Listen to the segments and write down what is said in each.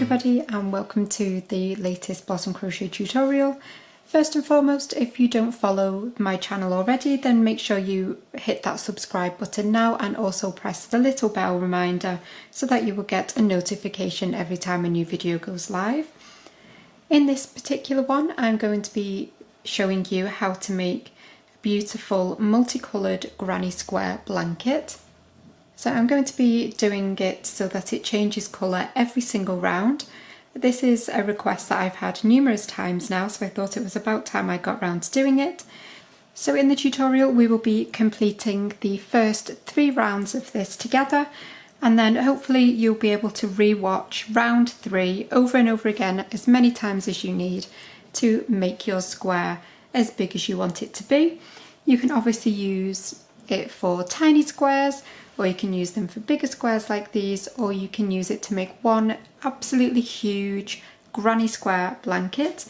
everybody and welcome to the latest blossom crochet tutorial. First and foremost, if you don't follow my channel already, then make sure you hit that subscribe button now and also press the little bell reminder so that you will get a notification every time a new video goes live. In this particular one, I'm going to be showing you how to make a beautiful multicoloured granny square blanket. So I'm going to be doing it so that it changes colour every single round. This is a request that I've had numerous times now, so I thought it was about time I got round to doing it. So in the tutorial we will be completing the first 3 rounds of this together, and then hopefully you'll be able to re-watch round 3 over and over again as many times as you need to make your square as big as you want it to be. You can obviously use it for tiny squares, or you can use them for bigger squares like these, or you can use it to make one absolutely huge granny square blanket.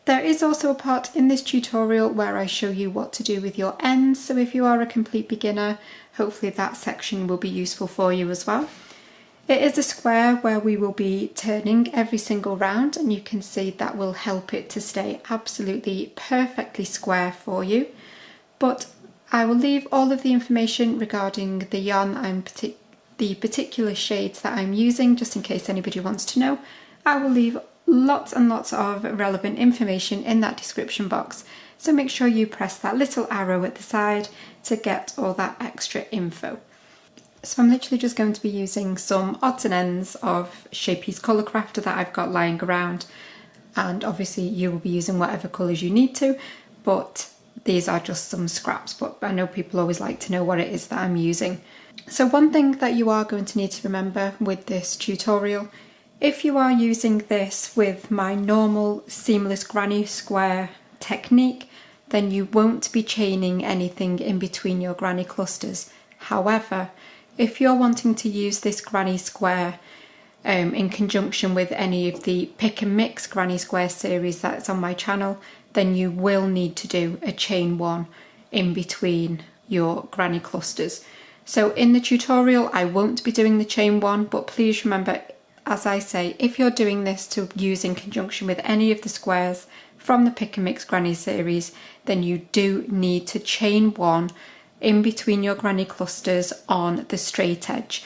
There is also a part in this tutorial where I show you what to do with your ends, so if you are a complete beginner, hopefully that section will be useful for you as well. It is a square where we will be turning every single round, and you can see that will help it to stay absolutely perfectly square for you. But I will leave all of the information regarding the yarn the particular shades that I'm using, just in case anybody wants to know. I will leave lots and lots of relevant information in that description box, so make sure you press that little arrow at the side to get all that extra info. So I'm literally just going to be using some odds and ends of Scheepjes Colour Crafter that I've got lying around, and obviously you will be using whatever colours you need to, but these are just some scraps, but I know people always like to know what it is that I'm using. So one thing that you are going to need to remember with this tutorial, if you are using this with my normal seamless granny square technique, then you won't be chaining anything in between your granny clusters. However, if you're wanting to use this granny square in conjunction with any of the pick and mix granny square series that's on my channel, then you will need to do a chain 1 in between your granny clusters. So in the tutorial I won't be doing the chain 1, but please remember, as I say, if you're doing this to use in conjunction with any of the squares from the pick and mix granny series, then you do need to chain 1 in between your granny clusters on the straight edge.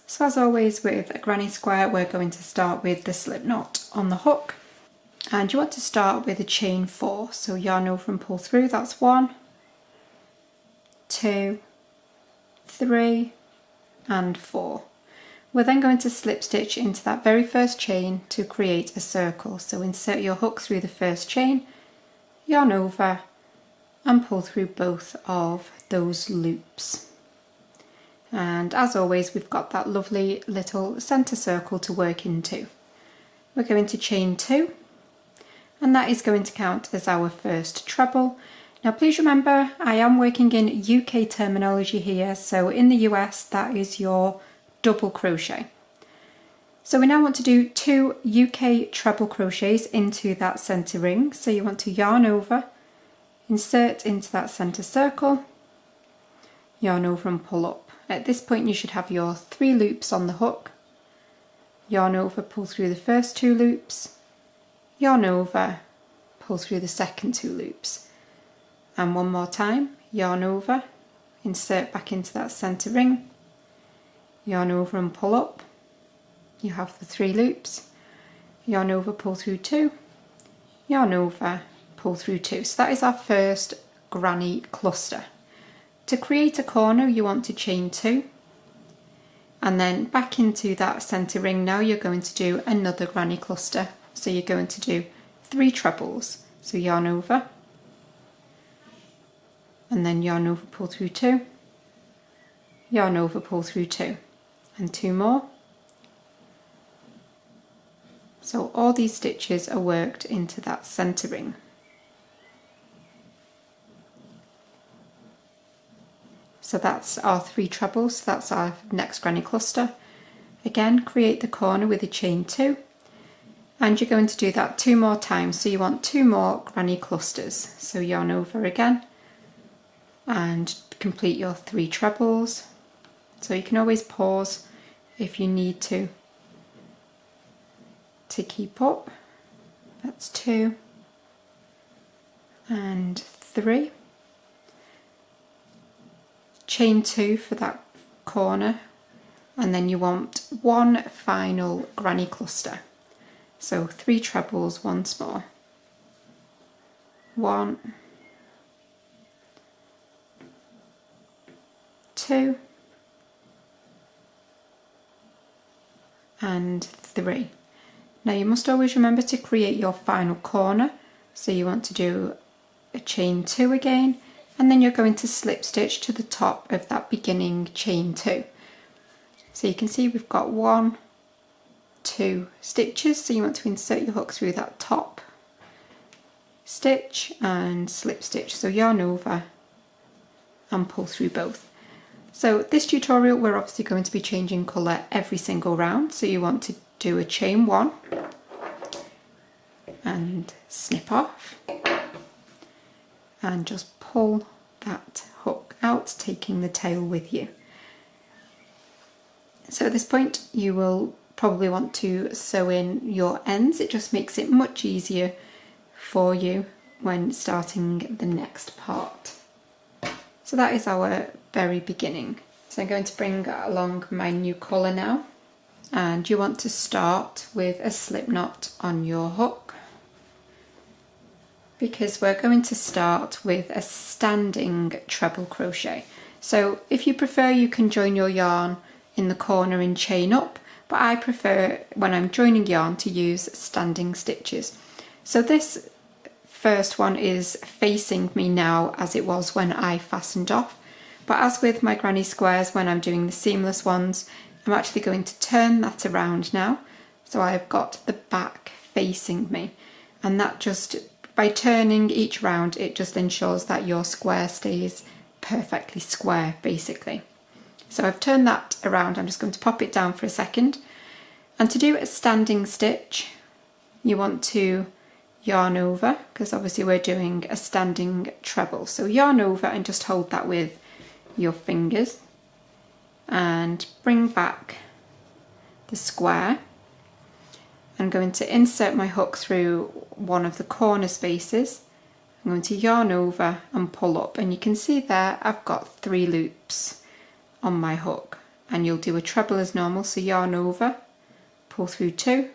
So as always with a granny square, we're going to start with the slip knot on the hook. And you want to start with a chain 4, so yarn over and pull through. That's 1, 2, 3 and 4. We're then going to slip stitch into that very first chain to create a circle. So insert your hook through the first chain, yarn over and pull through both of those loops. And as always, we've got that lovely little centre circle to work into. We're going to chain 2. And that is going to count as our first treble. Now please remember, I am working in UK terminology here, so in the US that is your double crochet. So we now want to do 2 UK treble crochets into that centre ring. So you want to yarn over, insert into that centre circle, yarn over and pull up. At this point you should have your 3 loops on the hook, yarn over, pull through the first 2 loops, yarn over, pull through the second 2 loops, and one more time, yarn over, insert back into that centre ring, yarn over and pull up. You have the 3 loops, yarn over, pull through 2, yarn over, pull through 2. So that is our first granny cluster. To create a corner you want to chain 2, and then back into that centre ring. Now you're going to do another granny cluster. So you're going to do 3 trebles. So yarn over, and then yarn over, pull through 2, yarn over, pull through 2, and 2 more. So all these stitches are worked into that centre ring. So that's our 3 trebles, so that's our next granny cluster. Again, create the corner with a chain 2. And you're going to do that 2 more times, so you want 2 more granny clusters. So yarn over again and complete your 3 trebles. So you can always pause if you need to to keep up. That's 2 and 3. Chain 2 for that corner, and then you want one final granny cluster. So 3 trebles once more. 1, 2 and 3. Now you must always remember to create your final corner, so you want to do a chain 2 again, and then you're going to slip stitch to the top of that beginning chain 2. So you can see we've got 1, 2 stitches, so you want to insert your hook through that top stitch and slip stitch, so yarn over and pull through both. So this tutorial we're obviously going to be changing colour every single round, so you want to do a chain 1 and snip off and just pull that hook out, taking the tail with you. So at this point you will probably want to sew in your ends. It just makes it much easier for you when starting the next part. So that is our very beginning. So I'm going to bring along my new colour now, and you want to start with a slip knot on your hook, because we're going to start with a standing treble crochet. So if you prefer, you can join your yarn in the corner and chain up, but I prefer when I'm joining yarn to use standing stitches. So this first one is facing me now as it was when I fastened off, but as with my granny squares, when I'm doing the seamless ones, I'm actually going to turn that around now, so I've got the back facing me, and that just, by turning each round, it just ensures that your square stays perfectly square basically. So I've turned that around. I'm just going to pop it down for a second, and to do a standing stitch you want to yarn over, because obviously we're doing a standing treble, so yarn over and just hold that with your fingers and bring back the square. I'm going to insert my hook through one of the corner spaces. I'm going to yarn over and pull up, and you can see there I've got 3 loops on my hook, and you'll do a treble as normal, so yarn over, pull through 2,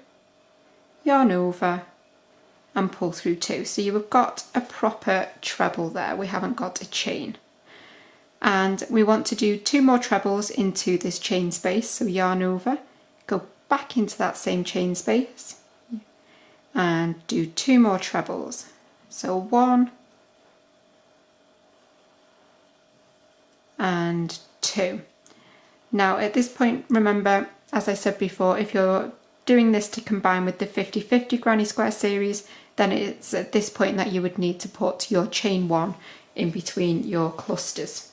yarn over and pull through 2. So you have got a proper treble there, we haven't got a chain. And we want to do 2 more trebles into this chain space, so yarn over, go back into that same chain space and do 2 more trebles. So 1 and 2. Now at this point, remember, as I said before, if you're doing this to combine with the 50/50 Granny Square series, then it's at this point that you would need to put your chain 1 in between your clusters.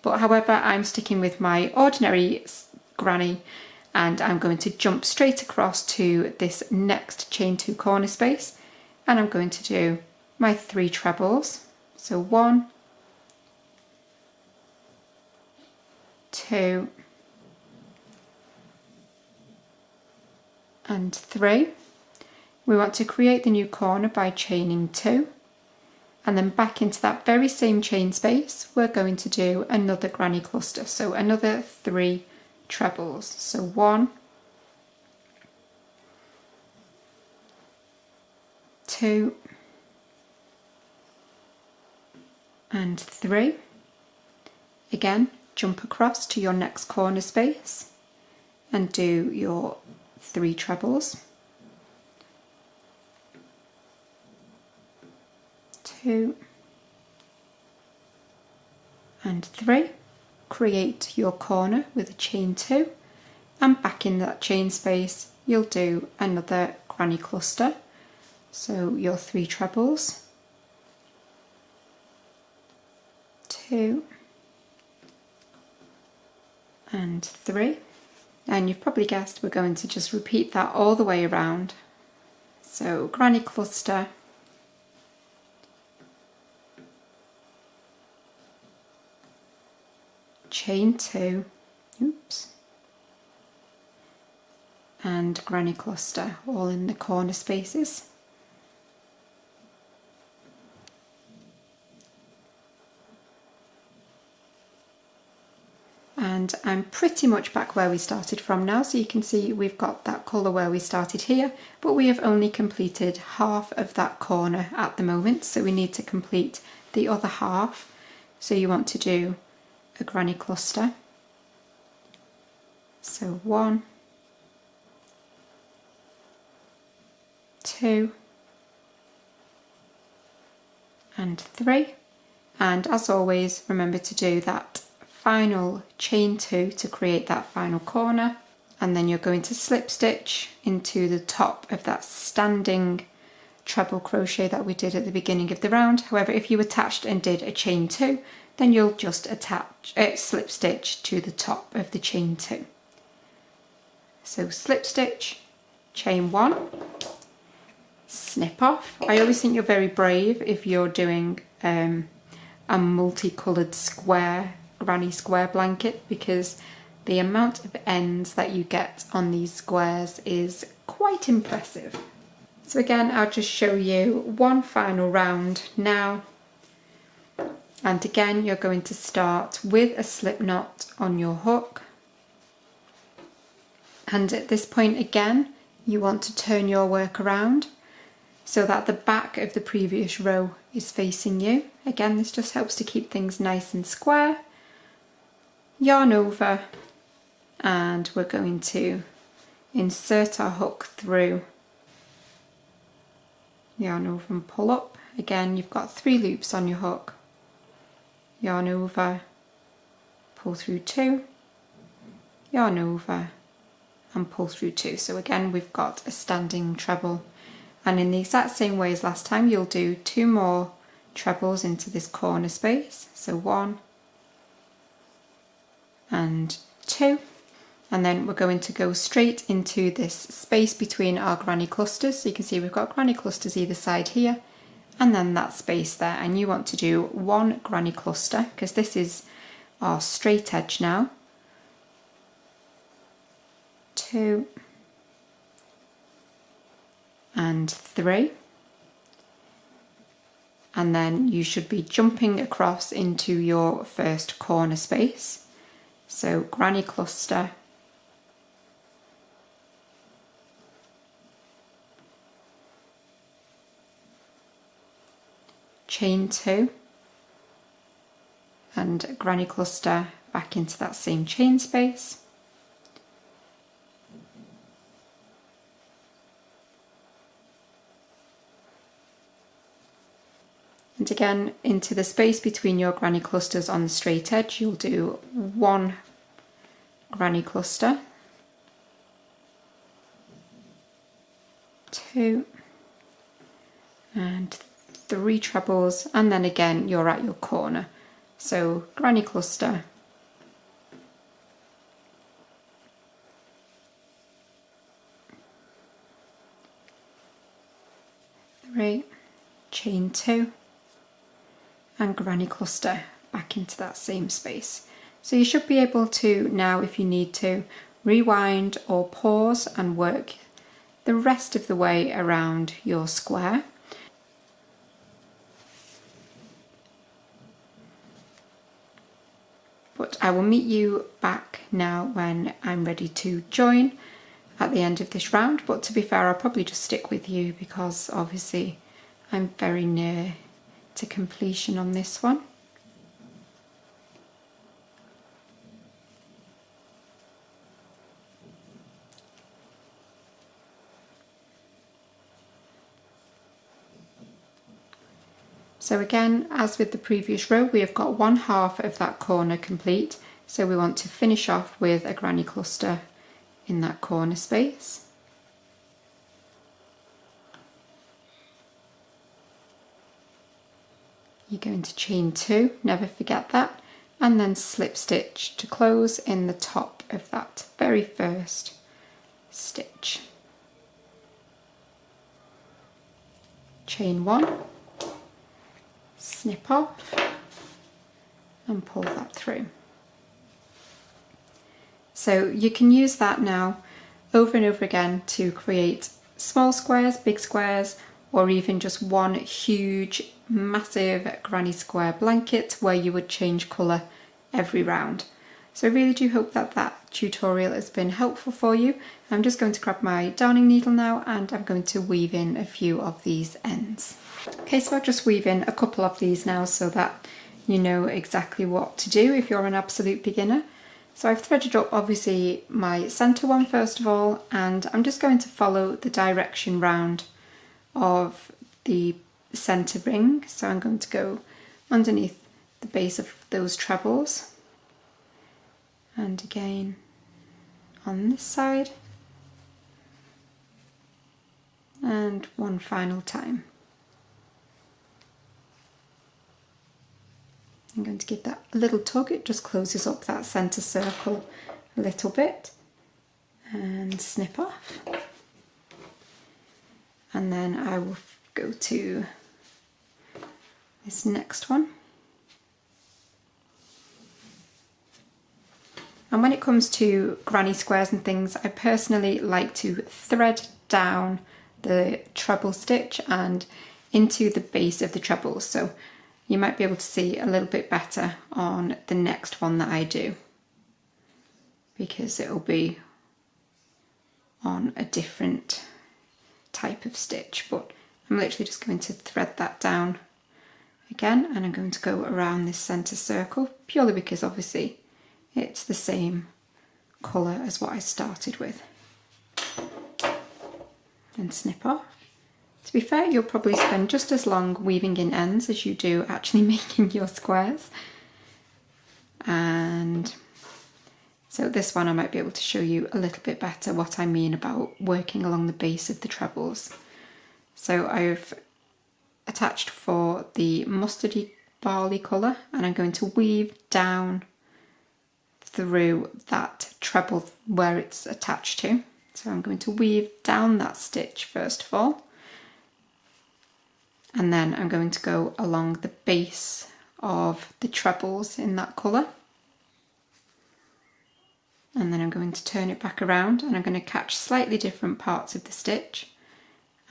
But however, I'm sticking with my ordinary granny, and I'm going to jump straight across to this next chain 2 corner space, and I'm going to do my 3 trebles. So 1, 2 and 3. We want to create the new corner by chaining 2, and then back into that very same chain space we're going to do another granny cluster, so another 3 trebles. So 1, 2 and 3. Again, jump across to your next corner space and do your 3 trebles. 2 and 3. Create your corner with a chain 2, and back in that chain space you'll do another granny cluster, so your 3 trebles, 2 and 3. And you've probably guessed we're going to just repeat that all the way around. So granny cluster, chain 2, oops, and granny cluster all in the corner spaces. And I'm pretty much back where we started from now, so you can see we've got that colour where we started here, but we have only completed half of that corner at the moment, so we need to complete the other half. So you want to do a granny cluster. So 1, 2 and 3, and as always remember to do that final chain 2 to create that final corner, and then you're going to slip stitch into the top of that standing treble crochet that we did at the beginning of the round. However, if you attached and did a chain 2, then you'll just slip stitch to the top of the chain 2. So slip stitch, chain 1, snip off. I always think you're very brave if you're doing a multicoloured square granny square blanket, because the amount of ends that you get on these squares is quite impressive. So again, I'll just show you one final round now, and again you're going to start with a slip knot on your hook, and at this point again you want to turn your work around so that the back of the previous row is facing you. Again, this just helps to keep things nice and square. Yarn over, and we're going to insert our hook through, yarn over and pull up. Again, you've got 3 loops on your hook, yarn over, pull through 2, yarn over and pull through 2. So again we've got a standing treble, and in the exact same way as last time you'll do 2 more trebles into this corner space. So 1 and 2, and then we're going to go straight into this space between our granny clusters. So you can see we've got granny clusters either side here, and then that space there, and you want to do 1 granny cluster because this is our straight edge now. 2 and 3, and then you should be jumping across into your first corner space. So granny cluster, chain 2 and granny cluster back into that same chain space, and again into the space between your granny clusters on the straight edge you'll do 1 granny cluster, 2 and 3 trebles, and then again you're at your corner. So granny cluster, 3, chain 2 and granny cluster back into that same space. So you should be able to now, if you need to, rewind or pause and work the rest of the way around your square. But I will meet you back now when I'm ready to join at the end of this round. But to be fair, I'll probably just stick with you because obviously I'm very near to completion on this one. So again, as with the previous row, we have got 1/2 of that corner complete. So we want to finish off with a granny cluster in that corner space. You're going to chain 2, never forget that, and then slip stitch to close in the top of that very first stitch. Chain 1, snip off and pull that through. So you can use that now over and over again to create small squares, big squares, or even just one huge, massive granny square blanket where you would change colour every round. So I really do hope that that tutorial has been helpful for you. I'm just going to grab my darning needle now and I'm going to weave in a few of these ends. Okay, so I'll just weave in a couple of these now so that you know exactly what to do if you're an absolute beginner. So I've threaded up obviously my centre one first of all, and I'm just going to follow the direction round of the centre ring. So I'm going to go underneath the base of those trebles, and again on this side, and one final time. I'm going to give that a little tug, it just closes up that centre circle a little bit, and snip off. And then I will go to this next one. And when it comes to granny squares and things, I personally like to thread down the treble stitch and into the base of the trebles. So you might be able to see a little bit better on the next one that I do, because it will be on a different type of stitch, but I'm literally just going to thread that down again, and I'm going to go around this centre circle purely because obviously it's the same colour as what I started with, and snip off. To be fair, you'll probably spend just as long weaving in ends as you do actually making your squares. And so this one I might be able to show you a little bit better what I mean about working along the base of the trebles. So I've attached for the mustardy barley colour, and I'm going to weave down through that treble where it's attached to. So I'm going to weave down that stitch first of all, and then I'm going to go along the base of the trebles in that colour, and then I'm going to turn it back around, and I'm going to catch slightly different parts of the stitch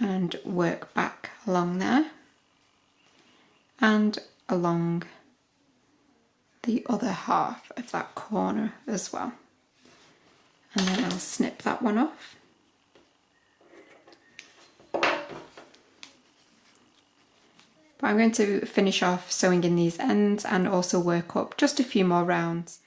and work back along there and along the other half of that corner as well, and then I'll snip that one off. But I'm going to finish off sewing in these ends and also work up just a few more rounds